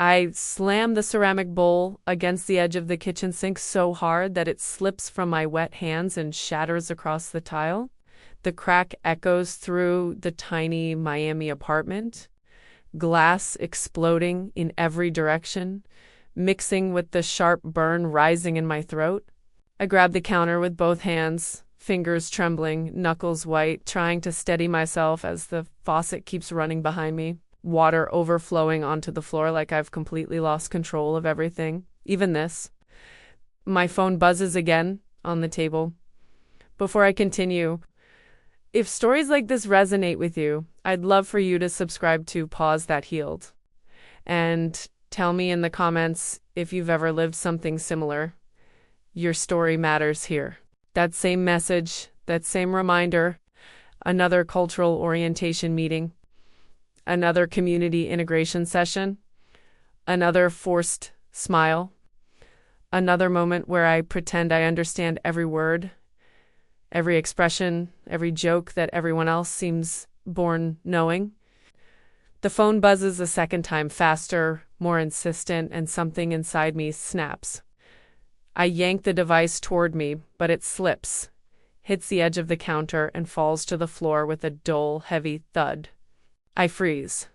I slam the ceramic bowl against the edge of the kitchen sink so hard that it slips from my wet hands and shatters across the tile. The crack echoes through the tiny Miami apartment, glass exploding in every direction, mixing with the sharp burn rising in my throat. I grab the counter with both hands, fingers trembling, knuckles white, trying to steady myself as the faucet keeps running behind me, water overflowing onto the floor like I've completely lost control of everything, even this. My phone buzzes again on the table. Before I continue, if stories like this resonate with you, I'd love for you to subscribe to Paws That Healed. And tell me in the comments if you've ever lived something similar. Your story matters here. That same message, that same reminder, another cultural orientation meeting, another community integration session, another forced smile, another moment where I pretend I understand every word, every expression, every joke that everyone else seems born knowing. The phone buzzes a second time, faster, more insistent, and something inside me snaps. I yank the device toward me, but it slips, hits the edge of the counter, and falls to the floor with a dull, heavy thud. I freeze.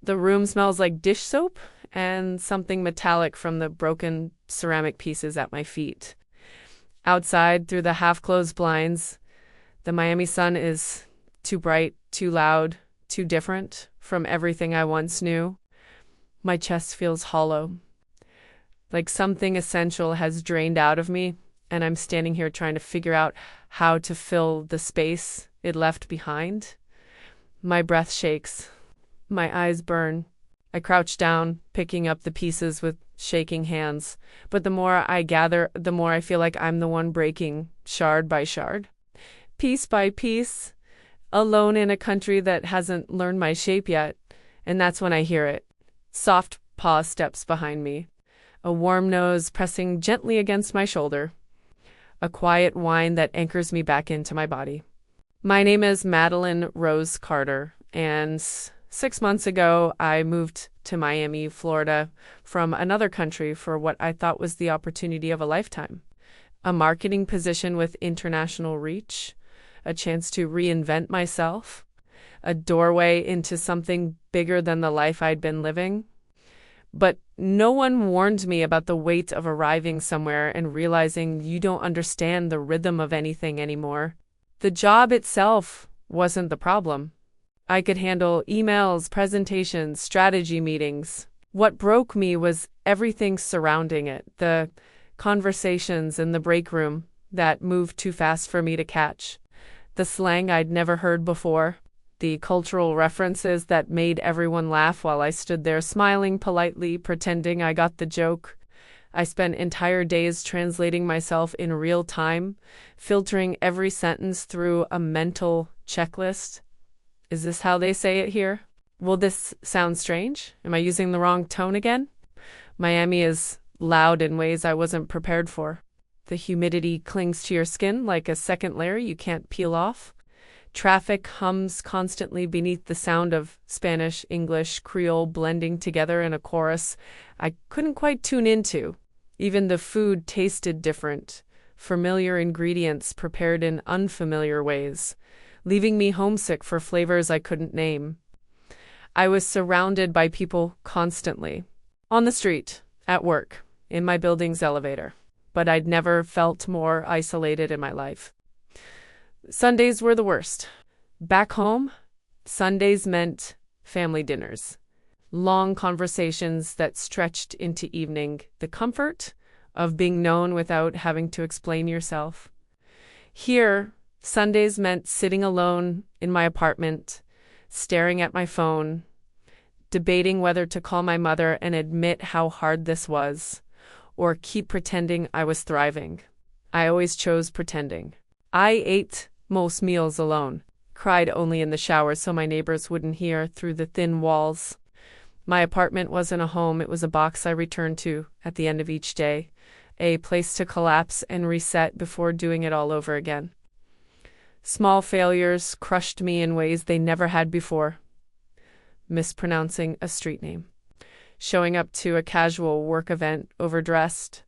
The room smells like dish soap and something metallic from the broken ceramic pieces at my feet. Outside, through the half-closed blinds, the Miami sun is too bright, too loud, too different from everything I once knew. My chest feels hollow, like something essential has drained out of me, and I'm standing here trying to figure out how to fill the space it left behind. My breath shakes. My eyes burn. I crouch down, picking up the pieces with shaking hands. But the more I gather, the more I feel like I'm the one breaking, shard by shard, piece by piece, alone in a country that hasn't learned my shape yet. And that's when I hear it. Soft paw steps behind me. A warm nose pressing gently against my shoulder. A quiet whine that anchors me back into my body. My name is Madeline Rose Carter, and 6 months ago, I moved to Miami, Florida, from another country for what I thought was the opportunity of a lifetime. A marketing position with international reach, a chance to reinvent myself, a doorway into something bigger than the life I'd been living. But no one warned me about the weight of arriving somewhere and realizing you don't understand the rhythm of anything anymore. The job itself wasn't the problem. I could handle emails, presentations, strategy meetings. What broke me was everything surrounding it, the conversations in the break room that moved too fast for me to catch, the slang I'd never heard before, the cultural references that made everyone laugh while I stood there smiling politely, pretending I got the joke. I spent entire days translating myself in real time, filtering every sentence through a mental checklist. Is this how they say it here? Will this sound strange? Am I using the wrong tone again? Miami is loud in ways I wasn't prepared for. The humidity clings to your skin like a second layer you can't peel off. Traffic hums constantly beneath the sound of Spanish, English, Creole blending together in a chorus I couldn't quite tune into. Even the food tasted different, familiar ingredients prepared in unfamiliar ways, leaving me homesick for flavors I couldn't name. I was surrounded by people constantly, on the street, at work, in my building's elevator, but I'd never felt more isolated in my life. Sundays were the worst. Back home, Sundays meant family dinners, long conversations that stretched into evening, the comfort of being known without having to explain yourself. Here, Sundays meant sitting alone in my apartment, staring at my phone, debating whether to call my mother and admit how hard this was, or keep pretending I was thriving. I always chose pretending. I ate most meals alone, cried only in the shower so my neighbors wouldn't hear through the thin walls. My apartment wasn't a home, it was a box I returned to at the end of each day, a place to collapse and reset before doing it all over again. Small failures crushed me in ways they never had before. Mispronouncing a street name. showing up to a casual work event overdressed,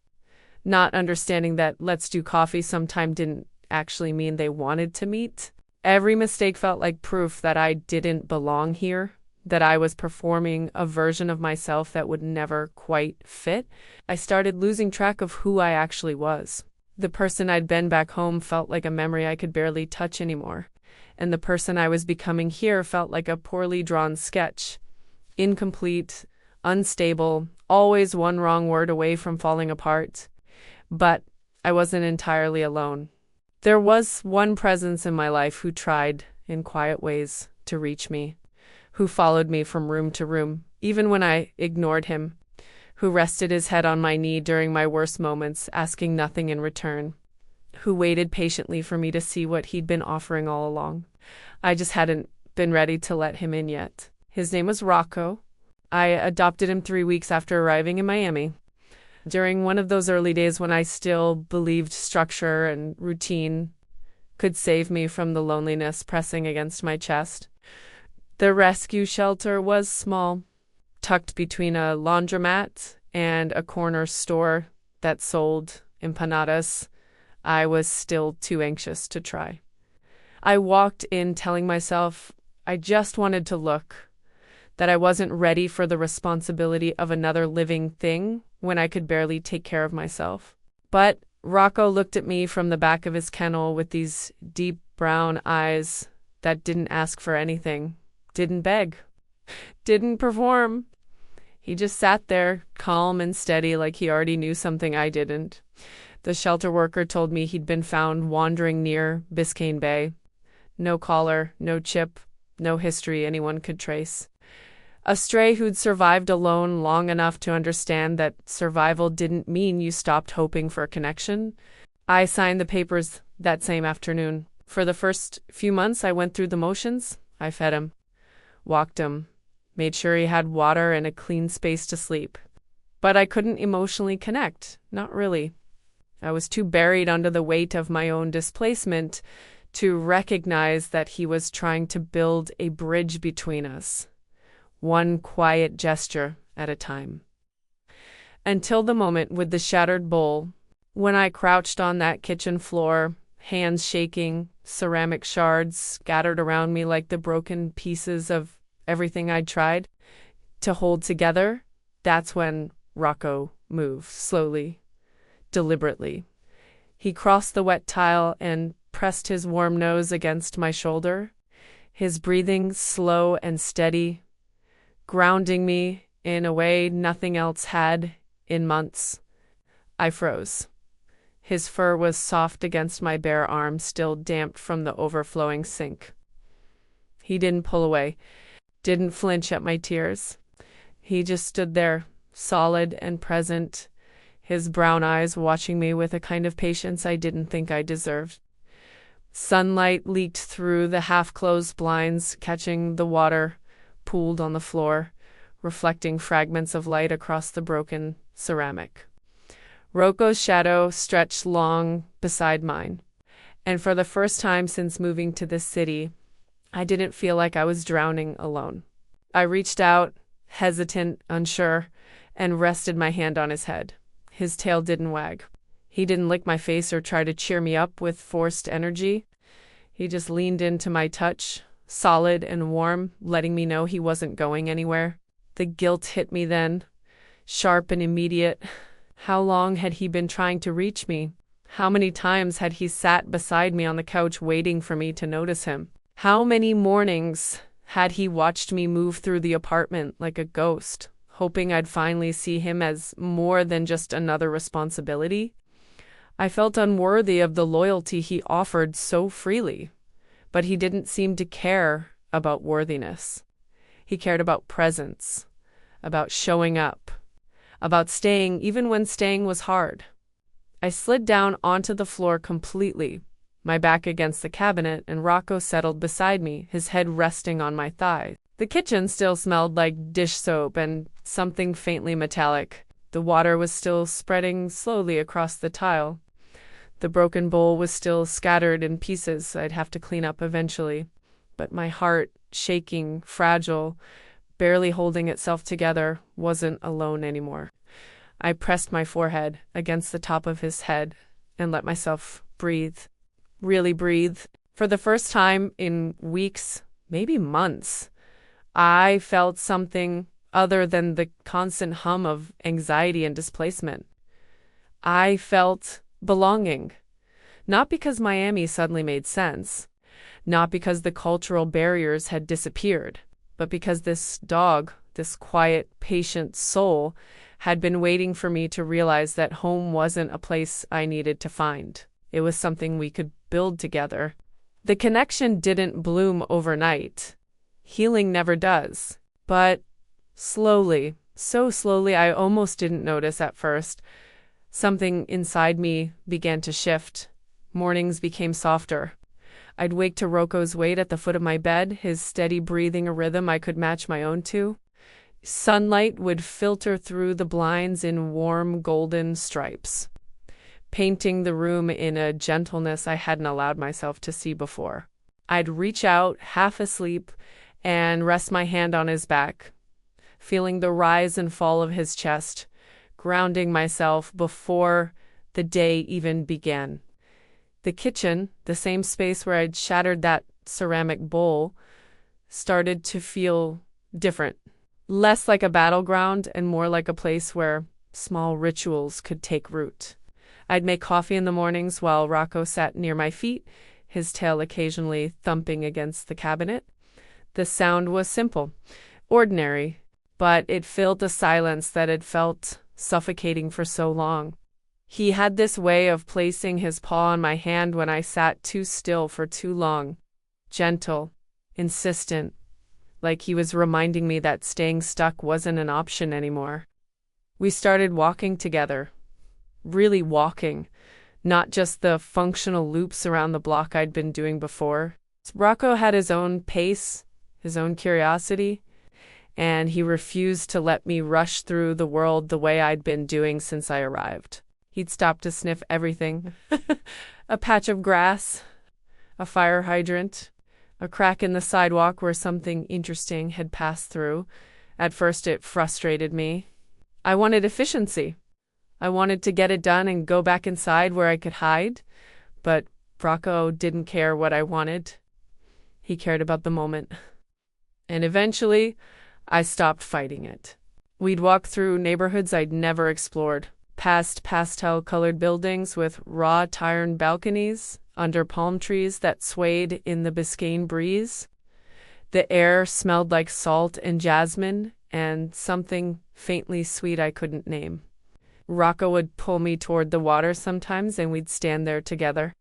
not understanding that let's do coffee sometime didn't actually mean they wanted to meet. Every mistake felt like proof that I didn't belong here, that I was performing a version of myself that would never quite fit. I started losing track of who I actually was. The person I'd been back home felt like a memory I could barely touch anymore, and the person I was becoming here felt like a poorly drawn sketch. Incomplete, unstable, always one wrong word away from falling apart. But I wasn't entirely alone. There was one presence in my life who tried, in quiet ways, to reach me, who followed me from room to room, even when I ignored him, who rested his head on my knee during my worst moments, asking nothing in return, who waited patiently for me to see what he'd been offering all along. I just hadn't been ready to let him in yet. His name was Rocco. I adopted him 3 weeks after arriving in Miami. During one of those early days when I still believed structure and routine could save me from the loneliness pressing against my chest. The rescue shelter was small, tucked between a laundromat and a corner store that sold empanadas. I was still too anxious to try. I walked in telling myself I just wanted to look, that I wasn't ready for the responsibility of another living thing when I could barely take care of myself. But Rocco looked at me from the back of his kennel with these deep brown eyes that didn't ask for anything, didn't beg, didn't perform. He just sat there, calm and steady, like he already knew something I didn't. The shelter worker told me he'd been found wandering near Biscayne Bay. No collar, no chip, no history anyone could trace. A stray who'd survived alone long enough to understand that survival didn't mean you stopped hoping for a connection. I signed the papers that same afternoon. For the first few months, I went through the motions. I fed him, walked him, made sure he had water and a clean space to sleep. But I couldn't emotionally connect. Not really. I was too buried under the weight of my own displacement to recognize that he was trying to build a bridge between us, one quiet gesture at a time. Until the moment with the shattered bowl, when I crouched on that kitchen floor, hands shaking, ceramic shards scattered around me like the broken pieces of everything I'd tried to hold together, that's when Rocco moved, slowly, deliberately. He crossed the wet tile and pressed his warm nose against my shoulder, his breathing slow and steady, grounding me in a way nothing else had in months. I froze. His fur was soft against my bare arm, still damp from the overflowing sink. He didn't pull away, didn't flinch at my tears. He just stood there, solid and present, his brown eyes watching me with a kind of patience I didn't think I deserved. Sunlight leaked through the half-closed blinds, catching the water pooled on the floor, reflecting fragments of light across the broken ceramic. Rocco's shadow stretched long beside mine, and for the first time since moving to this city, I didn't feel like I was drowning alone. I reached out, hesitant, unsure, and rested my hand on his head. His tail didn't wag. He didn't lick my face or try to cheer me up with forced energy. He just leaned into my touch, solid and warm, letting me know he wasn't going anywhere. The guilt hit me then, sharp and immediate. How long had he been trying to reach me? How many times had he sat beside me on the couch waiting for me to notice him? How many mornings had he watched me move through the apartment like a ghost, hoping I'd finally see him as more than just another responsibility? I felt unworthy of the loyalty he offered so freely, but he didn't seem to care about worthiness. He cared about presence, about showing up, about staying even when staying was hard. I slid down onto the floor completely, my back against the cabinet, and Rocco settled beside me, his head resting on my thigh. The kitchen still smelled like dish soap and something faintly metallic. The water was still spreading slowly across the tile. The broken bowl was still scattered in pieces I'd have to clean up eventually. But my heart, shaking, fragile, barely holding itself together, wasn't alone anymore. I pressed my forehead against the top of his head and let myself breathe. Really breathe. For the first time in weeks, maybe months, I felt something other than the constant hum of anxiety and displacement. I felt belonging. Not because Miami suddenly made sense, not because the cultural barriers had disappeared, but because this dog, this quiet, patient soul, had been waiting for me to realize that home wasn't a place I needed to find. It was something we could build together. The connection didn't bloom overnight. Healing never does. But slowly, so slowly I almost didn't notice at first, something inside me began to shift. Mornings became softer. I'd wake to Rocco's weight at the foot of my bed, his steady breathing a rhythm I could match my own to. Sunlight would filter through the blinds in warm golden stripes, painting the room in a gentleness I hadn't allowed myself to see before. I'd reach out, half asleep, and rest my hand on his back, feeling the rise and fall of his chest, grounding myself before the day even began. The kitchen, the same space where I'd shattered that ceramic bowl, started to feel different. Less like a battleground and more like a place where small rituals could take root. I'd make coffee in the mornings while Rocco sat near my feet, his tail occasionally thumping against the cabinet. The sound was simple, ordinary, but it filled the silence that had felt suffocating for so long. He had this way of placing his paw on my hand when I sat too still for too long. Gentle, insistent, like he was reminding me that staying stuck wasn't an option anymore. We started walking together. Really walking, not just the functional loops around the block I'd been doing before. Rocco had his own pace, his own curiosity, and he refused to let me rush through the world the way I'd been doing since I arrived. He'd stop to sniff everything. A patch of grass, a fire hydrant, a crack in the sidewalk where something interesting had passed through. At first it frustrated me. I wanted efficiency. I wanted to get it done and go back inside where I could hide, but Rocco didn't care what I wanted. He cared about the moment. And eventually, I stopped fighting it. We'd walk through neighborhoods I'd never explored, past pastel-colored buildings with wrought-iron balconies, under palm trees that swayed in the Biscayne breeze. The air smelled like salt and jasmine, and something faintly sweet I couldn't name. Rocco would pull me toward the water sometimes, and we'd stand there together,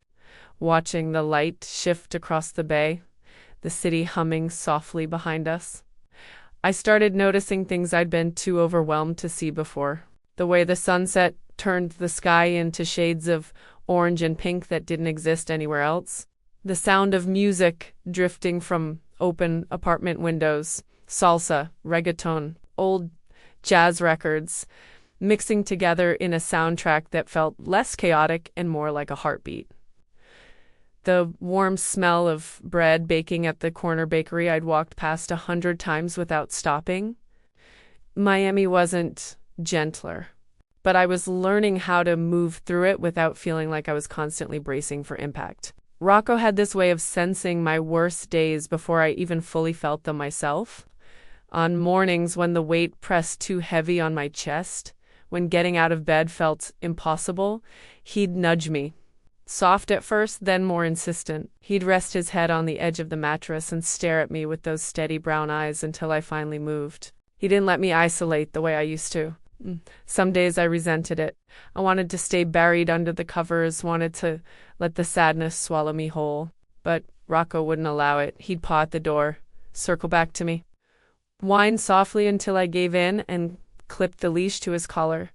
watching the light shift across the bay, the city humming softly behind us. I started noticing things I'd been too overwhelmed to see before. The way the sunset turned the sky into shades of orange and pink that didn't exist anywhere else. The sound of music drifting from open apartment windows, salsa, reggaeton, old jazz records, mixing together in a soundtrack that felt less chaotic and more like a heartbeat. The warm smell of bread baking at the corner bakery I'd walked past 100 times without stopping. Miami wasn't gentler, but I was learning how to move through it without feeling like I was constantly bracing for impact. Rocco had this way of sensing my worst days before I even fully felt them myself. On mornings when the weight pressed too heavy on my chest, when getting out of bed felt impossible, he'd nudge me. Soft at first, then more insistent. He'd rest his head on the edge of the mattress and stare at me with those steady brown eyes until I finally moved. He didn't let me isolate the way I used to. Some days I resented it. I wanted to stay buried under the covers, wanted to let the sadness swallow me whole. But Rocco wouldn't allow it. He'd paw at the door, circle back to me, whine softly until I gave in, and clipped the leash to his collar.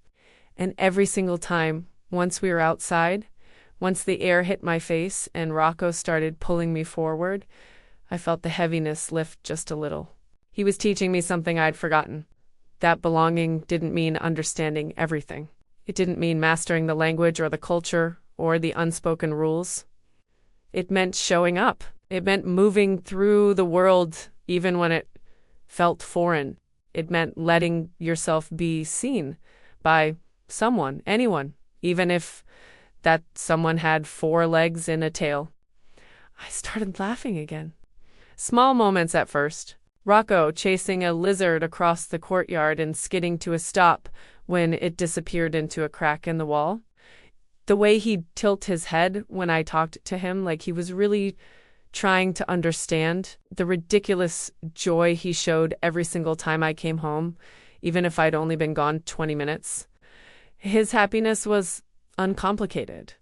And every single time, once we were outside, once the air hit my face and Rocco started pulling me forward, I felt the heaviness lift just a little. He was teaching me something I'd forgotten. That belonging didn't mean understanding everything. It didn't mean mastering the language or the culture or the unspoken rules. It meant showing up. It meant moving through the world even when it felt foreign. It meant letting yourself be seen by someone, anyone, even if that someone had 4 legs and a tail. I started laughing again. Small moments at first. Rocco chasing a lizard across the courtyard and skidding to a stop when it disappeared into a crack in the wall. The way he'd tilt his head when I talked to him, like he was really trying to understand. The ridiculous joy he showed every single time I came home, even if I'd only been gone 20 minutes. His happiness was uncomplicated,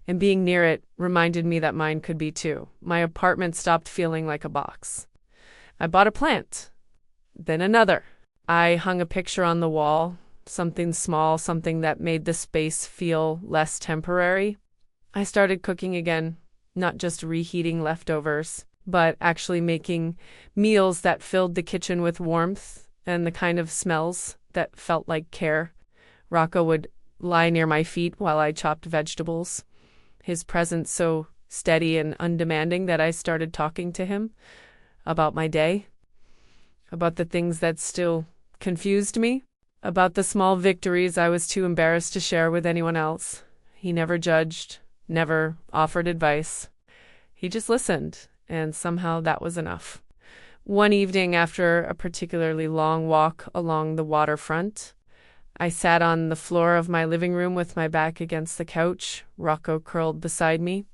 and being near it reminded me that mine could be too. My apartment stopped feeling like a box. I bought a plant, then another. I hung a picture on the wall, something small, something that made the space feel less temporary. I started cooking again, not just reheating leftovers, but actually making meals that filled the kitchen with warmth and the kind of smells that felt like care. Rocco would lie near my feet while I chopped vegetables, his presence so steady and undemanding that I started talking to him about my day, about the things that still confused me, about the small victories I was too embarrassed to share with anyone else. He never judged, never offered advice. He just listened, and somehow that was enough. One evening after a particularly long walk along the waterfront, I sat on the floor of my living room with my back against the couch, Rocco curled beside me.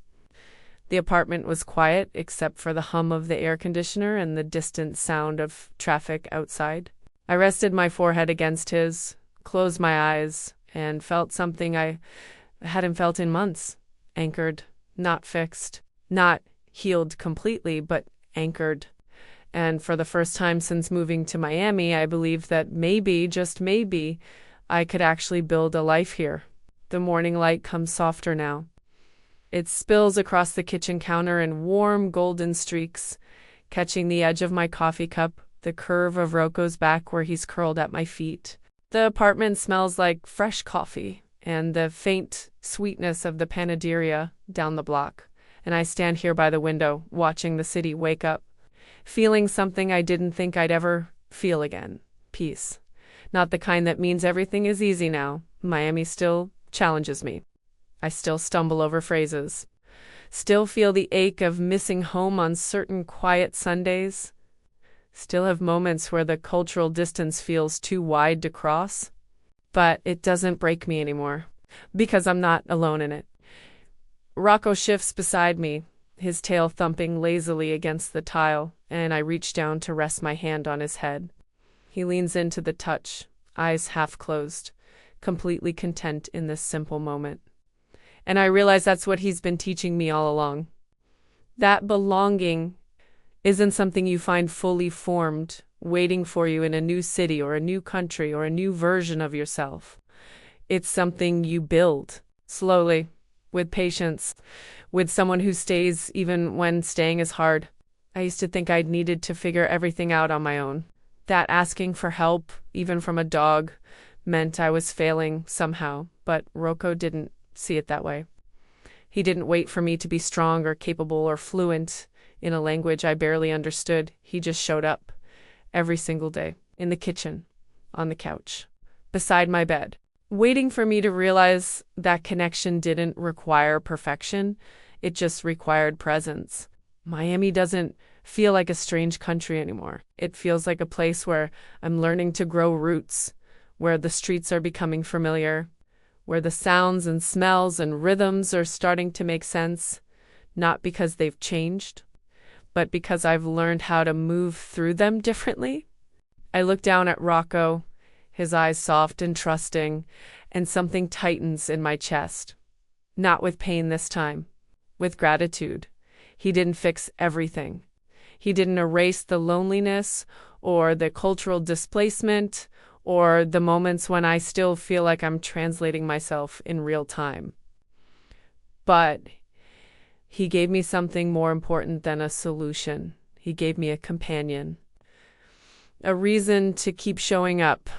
The apartment was quiet except for the hum of the air conditioner and the distant sound of traffic outside. I rested my forehead against his, closed my eyes, and felt something I hadn't felt in months. Anchored, not fixed, not healed completely, but anchored. And for the first time since moving to Miami, I believed that maybe, just maybe, I could actually build a life here. The morning light comes softer now. It spills across the kitchen counter in warm golden streaks, catching the edge of my coffee cup, the curve of Rocco's back where he's curled at my feet. The apartment smells like fresh coffee and the faint sweetness of the panaderia down the block. And I stand here by the window, watching the city wake up, feeling something I didn't think I'd ever feel again. Peace. Not the kind that means everything is easy now. Miami still challenges me. I still stumble over phrases. Still feel the ache of missing home on certain quiet Sundays. Still have moments where the cultural distance feels too wide to cross. But it doesn't break me anymore, because I'm not alone in it. Rocco shifts beside me, his tail thumping lazily against the tile, and I reach down to rest my hand on his head. He leans into the touch, eyes half closed, completely content in this simple moment. And I realize that's what he's been teaching me all along. That belonging isn't something you find fully formed, waiting for you in a new city or a new country or a new version of yourself. It's something you build, slowly, with patience, with someone who stays even when staying is hard. I used to think I'd needed to figure everything out on my own. That asking for help, even from a dog, meant I was failing somehow, but Rocco didn't see it that way. He didn't wait for me to be strong or capable or fluent in a language I barely understood. He just showed up every single day, in the kitchen, on the couch, beside my bed, waiting for me to realize that connection didn't require perfection. It just required presence. Miami doesn't feel like a strange country anymore. It feels like a place where I'm learning to grow roots, where the streets are becoming familiar, where the sounds and smells and rhythms are starting to make sense, not because they've changed, but because I've learned how to move through them differently. I look down at Rocco, his eyes soft and trusting, and something tightens in my chest. Not with pain this time, with gratitude. He didn't fix everything. He didn't erase the loneliness or the cultural displacement or the moments when I still feel like I'm translating myself in real time. But he gave me something more important than a solution. He gave me a companion, a reason to keep showing up,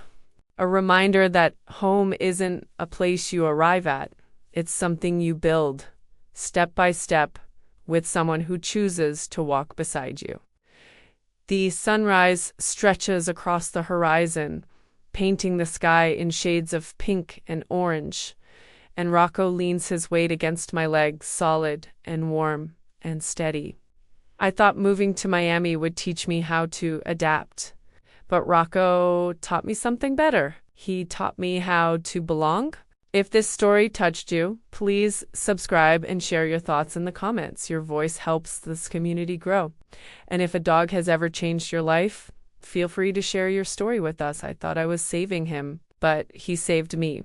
a reminder that home isn't a place you arrive at. It's something you build, step by step, with someone who chooses to walk beside you. The sunrise stretches across the horizon, painting the sky in shades of pink and orange, and Rocco leans his weight against my leg, solid and warm and steady. I thought moving to Miami would teach me how to adapt, but Rocco taught me something better. He taught me how to belong. If this story touched you, please subscribe and share your thoughts in the comments. Your voice helps this community grow. And if a dog has ever changed your life, feel free to share your story with us. I thought I was saving him, but he saved me.